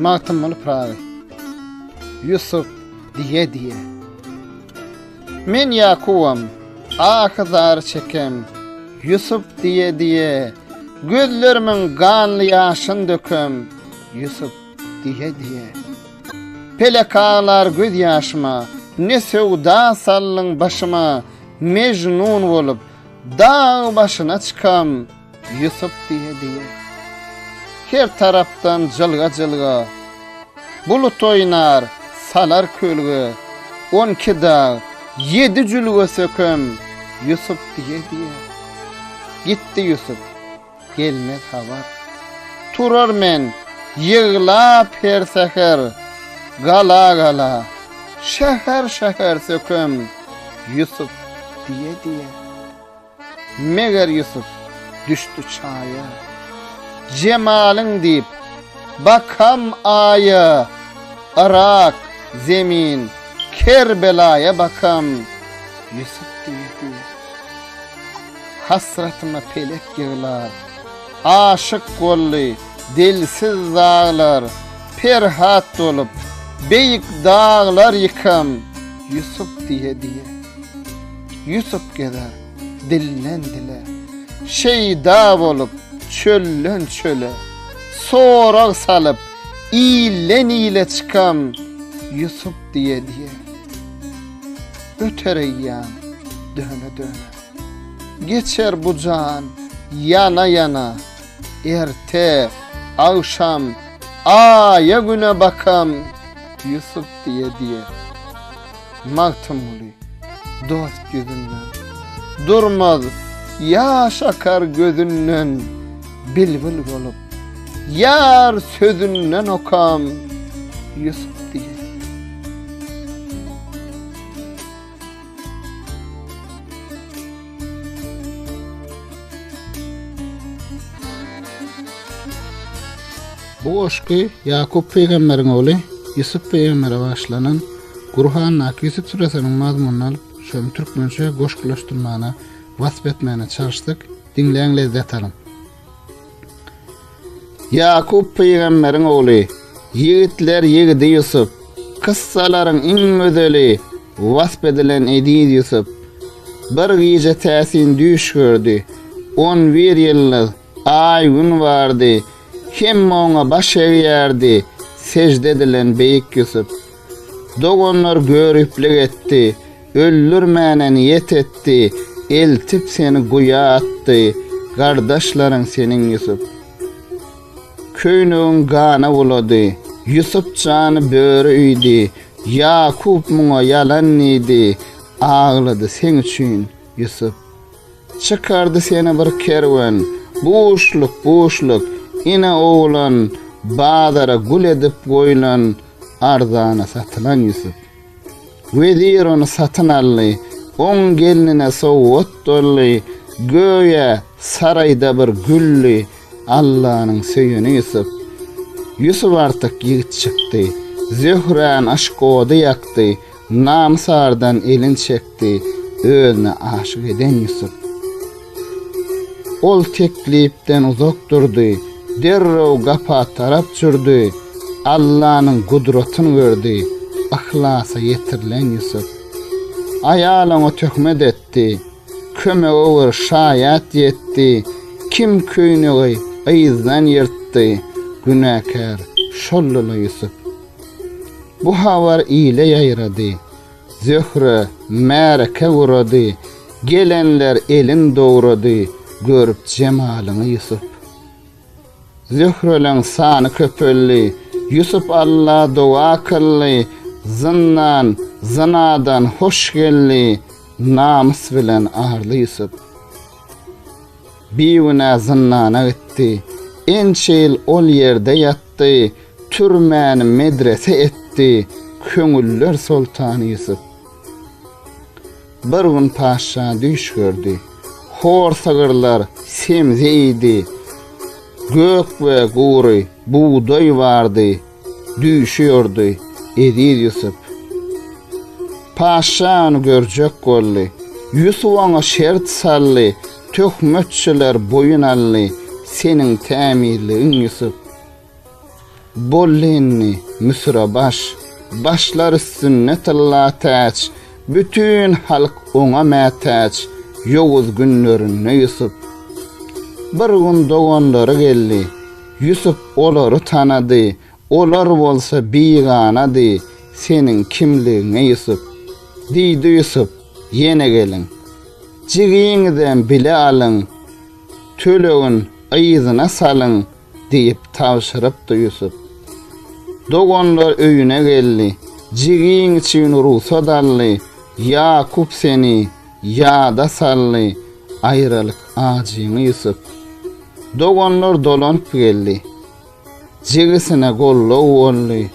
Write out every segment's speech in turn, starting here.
Magtymyly pragy. Yusuf diye. Men Yakubam, ahzar çekem. Yusuf diye. Gözlerimin ganly ýaşyn dökem. Yusuf diye. Pelekalar göz ýaşyma, ne sevda sallyň başyma. Mejnun bolup dağ başına çykam. Yusuf diye. Her tarapdan jylga. Bulut oynar, salar kölge. 12 dağ, 7 jülge sökem. Yusuf diye. Gitti Yusuf, gelmez habar. Turar men, yığlap her seher. Gala, şehir sökem. Yusuf diye. Meger Yusuf düştü çaya. Cemalin deyip bakam aya. Irak, zemin, Kerbela'ya bakam. Yusuf diye. Hasratıma pelek yığlar. Aşık golly, dilsiz dağlar. Perhat olup beyik dağlar yıkam. Yusuf diye. Yusuf gezer dillen dile. Şeyda bolup çöllön çöle. Sorak salıp ile çıkam. Yusuf diye. Ötereyyan döne. Geçer bu can yana. Erte, akşam, aya güne bakam. Yusuf diye. Magtymly dost gözünden durmaz yaş akar gözünden. Bilbil bolup yar sözünden okam. Yusuf diye. Bu oşky Yakup peýgamberiň oğlu Yusuf peýgambere başlanan Gurhan Yusuf suresiniň mazmununu alyp şöm türkmençe goşgulaşdyrmana wasp etmäne çalışdyk. Dinleýän lezzet alın. Yakup peýgamberiň oğlu, yigitler yigidi Yusuf, kıssalaryň iň özeli, wasp edilen edid Yusuf. Bir gije täsin düş gördü. 11 ýyllyk ay gün bardy. Hemme ona baş eğerdi, secde edilen beyik Yusuf. Dogonlar görüplik etti, öldürmene niyet etti, eltip seni guya attı, kardeşlerin senin Yusuf. Köynüğün gana buladı, Yusuf canı börüydü, Yakup muna yalan neydi, ağladı sen üçün Yusuf. Çıkardı seni bir kervan, boşluk, ine oğlan, bağdara gül edip koyulan, arzana satılan Yusuf. Vezir onu satın allı, on gelinine soğut dolly, göğe sarayda bir güllü, Allah'ın söyünü Yusuf. Yusuf artık yigit çıktı, Zöhre'n aşkodu yaktı, namsardan elin çekti, özüne aşık eden Yusuf. Ol teklipten uzak durdu, derrew gapa tarap çürdü, Allah'ın kudretini gördü, ahlasa yetirilen Yusuf. Ayalyňa töhmet etdi, köme over şayat yetti, kim köynüğü ayızdan yırttı, günahkar şollulu Yusuf. Bu havar ile yayradı, Zöhre mereke vuradı, gelenler elin doğradı, görüp cemalini Yusuf. Zöhre'len sanı köpölli, Yusuf Allah dua kıllı, zinadan hoş gelli, namus bilen ağırlı Yusuf. Biyuna zinnana gitti, ençil ol yerde yattı, türmeni medrese etti, köngüller sultanı Yusuf. Bir gün paşa düş gördü, hor sagırlar semzeydi, gök ve guru buğday vardı, düşüyordu Edir Yusuf. Paşa onu görecek golli, Yusuf ona şert sallı, töhmetçiler boyun allı, senin temirliğin Yusuf. bollenni müsra başlar üstünne tılla täç, bütün halk ona mätäç, ýoguz günlerinde Yusuf. Bir gün doganlary geldi, Yusuf olary tanady, olar bolsa biganady, senin kimligiňe Yusuf. Diýdi Yusuf, ýene gelin, jigiňizden bile alın, tölegin aýyzyna salın, diýip tawşyrypdy Yusuf. Doganlar öýüne geldi, jigiň için ruhsat aldy, Yakup seni ýada saldy, aýralyk ajyny Yusuf. Doganlar dolanyp geldi, jigisine gollap boldy,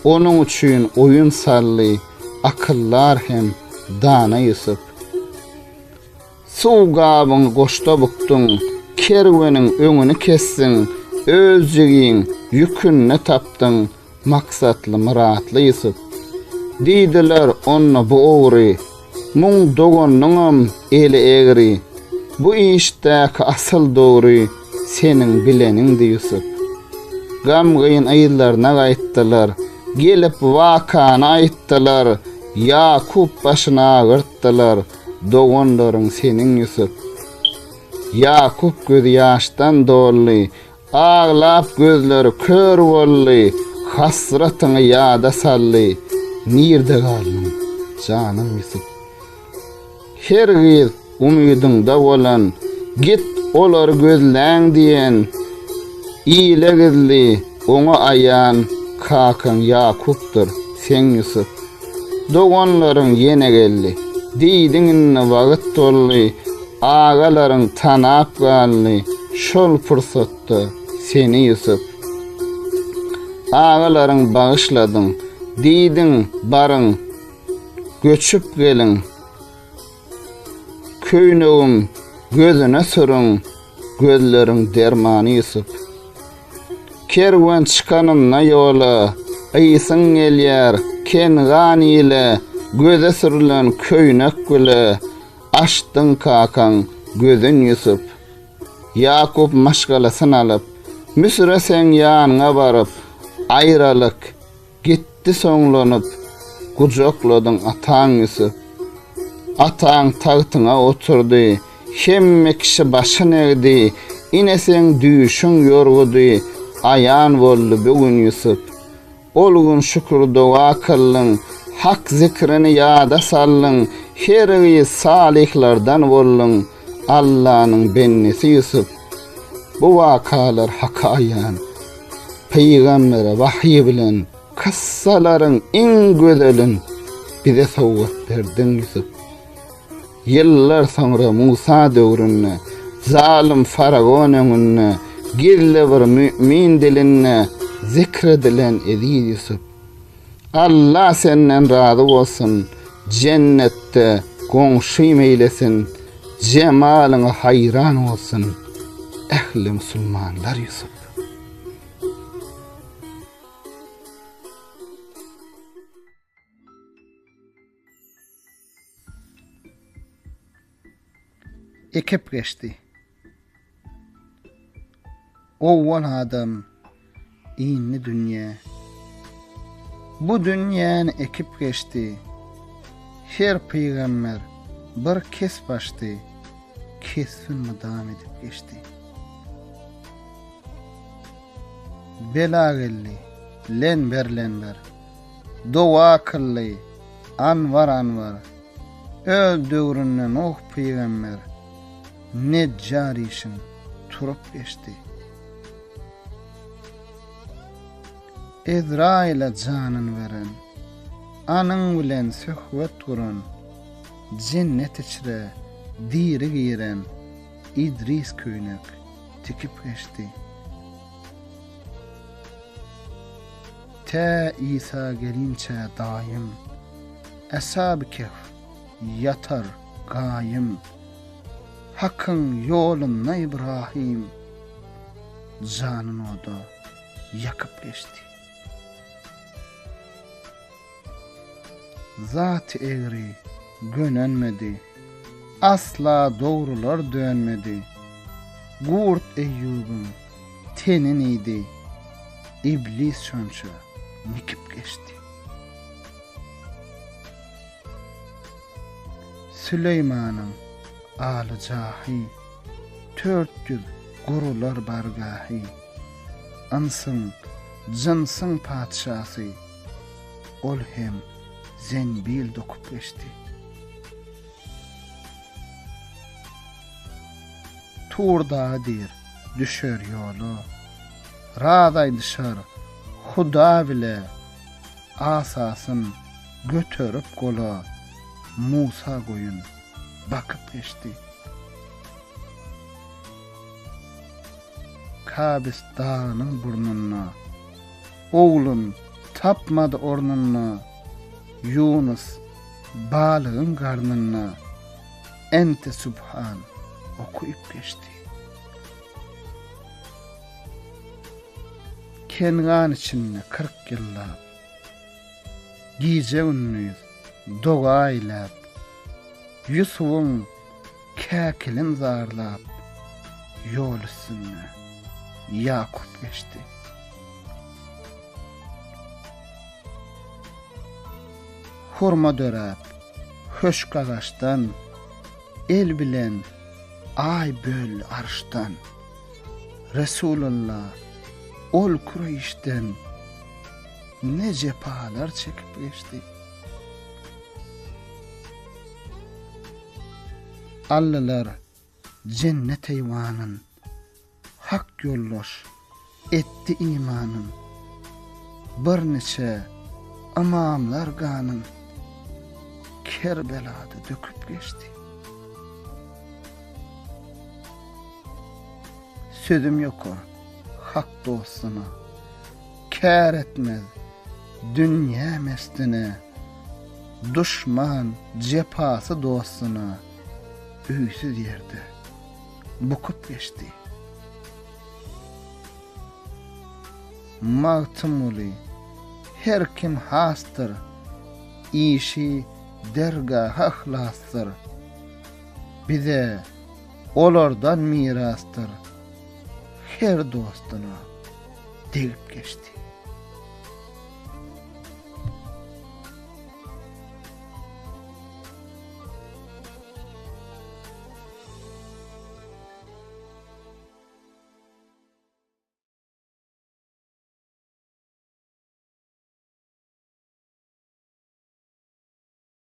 onuň üçin oýun saldy, akyllar hem dana Yusuf. Suw gabyň goşda bukdyň, kerweniň öňüni kessin, öz jigiň ýükünni tapdyň, maksatly muratly Yusuf. Diýdiler onna bu ogry, muň doganyňam eli egri, bu işdäki asyl dogry seniň bileniňdi Yusuf. Gamgyn aýyllaryna gaýtdylar, gelip wakany aýtdylar, Yakup başyna agyrtdylar, doganlaryň seniň Yusuf. Yakup gözi ýaşdan dolly, ağlap gözleri kör boldy, hasratyny ýada saldy. Nirde galdym, janym Yusuf? Her gyz umydyňda bolan, git olar gözläň diýen, ýyle gizli, oňa aýan kakan Yakupdyr, sen Yusuf. Doganlaryň ýene geldi, diýdiňinne wagyt doldy, agalaryň tanap galdy, şol fursatda seni Yusuf. Agalaryň bagyşladyň, diýdiň baryň, göçüp gelin, köýnegim gözüne sürüň, gözleriň dermany Yusuf. Kerwen çykanyna ýola, aýsyň gelýär, kengan ile, göze sürülen köýnek güle, açdyň kakan gözün Yusuf. Yakup maşgalasyn alyp, müsre sen ýanyňa baryp, aýralyk, gitti soňlanyp, gujakladyň ataň Yusuf. Ataň tagtyna oturdy, hemme kişi başyny egdi, ine sen düýüşüň ýorgudy, aýan boldy bugün Yusuf. Ol gün şükür doga kıllyň, hak zikrini ýada sallyň, her gyz salihlardan bollyň, Allah'nyň bennesi Yusuf. Bu wakalar haka aýan, peýgambere wahyi bilen kassalaryň iň gözelin bize sowgat berdiň Yusuf. Yıllar sonra Musa döwründe, zalim Faraon öňünde, girle bir mümin diline zikredilen edi Yusuf. Allah senden razı bolsun, cennette goňşym eylesin, cemalyňa hayran olsun, ehli musulmanlar Yusuf. Ekip geçti. Owwal adam, iňli dünýä. Bu dünýäni ekip geçti. Her peýgamber bir kesip açdy, kesfini dam edip geçti. Bela geldi, lenber, doğa kılly, anvar, öl döwründen ok peýgamber, Neccar işin turup geçti. Ezrail'e canın veren, anın bilen söhbet kuran, cennet içre diri giren, İdris köýnek tikip geçti. Ta İsa gelinçe daim, Eshab-ı Kehf yatar gaýym, Hakkın yoluna İbrahim, canını oda yakıp geçti. Zat-ı egri gönenmedi, asla doğrular dönmedi. Gurt Eyyub'un tenin idi, iblis şönçe nikip geçti. Süleyman'ın alı cahi, 400 gurular bargahi, ansın, jınsın padşası, ol hem zenbil dokup geçti. Turda dir, düşer yolu, raday dışar, Huda bile, asasın götörüp gola, Musa goyun bakıp geçti. Kabis dağının burnuna, oğlun tapmadı ornuna, Yunus balığın karnına, ente subhan okuyup geçti. Kengan içinde 40 yıllap, gize ünlüyüz, doğa eylap, Yusuf'un kâkilin zarlap, yol üstüne Yakup geçti. Hurma dörep, höşk ağaçtan, el bilen, ay böl arştan, Resulullah, ol Kureyş'ten, ne cephalar çekip geçti. Allalar cennet eyvanın, hak yolloş etti imanın, bir neçe amamlar ganın, Kerbela'da döküp geçti. Sözüm yok o hak dostuna, kâr etmez dünya mestine, düşman cephası dostuna, üysüz yerde bukup geçti. Mağtımuli her kim hastır, işi dergah ahlastır, bize olardan mirastır, her dostuna delip geçti.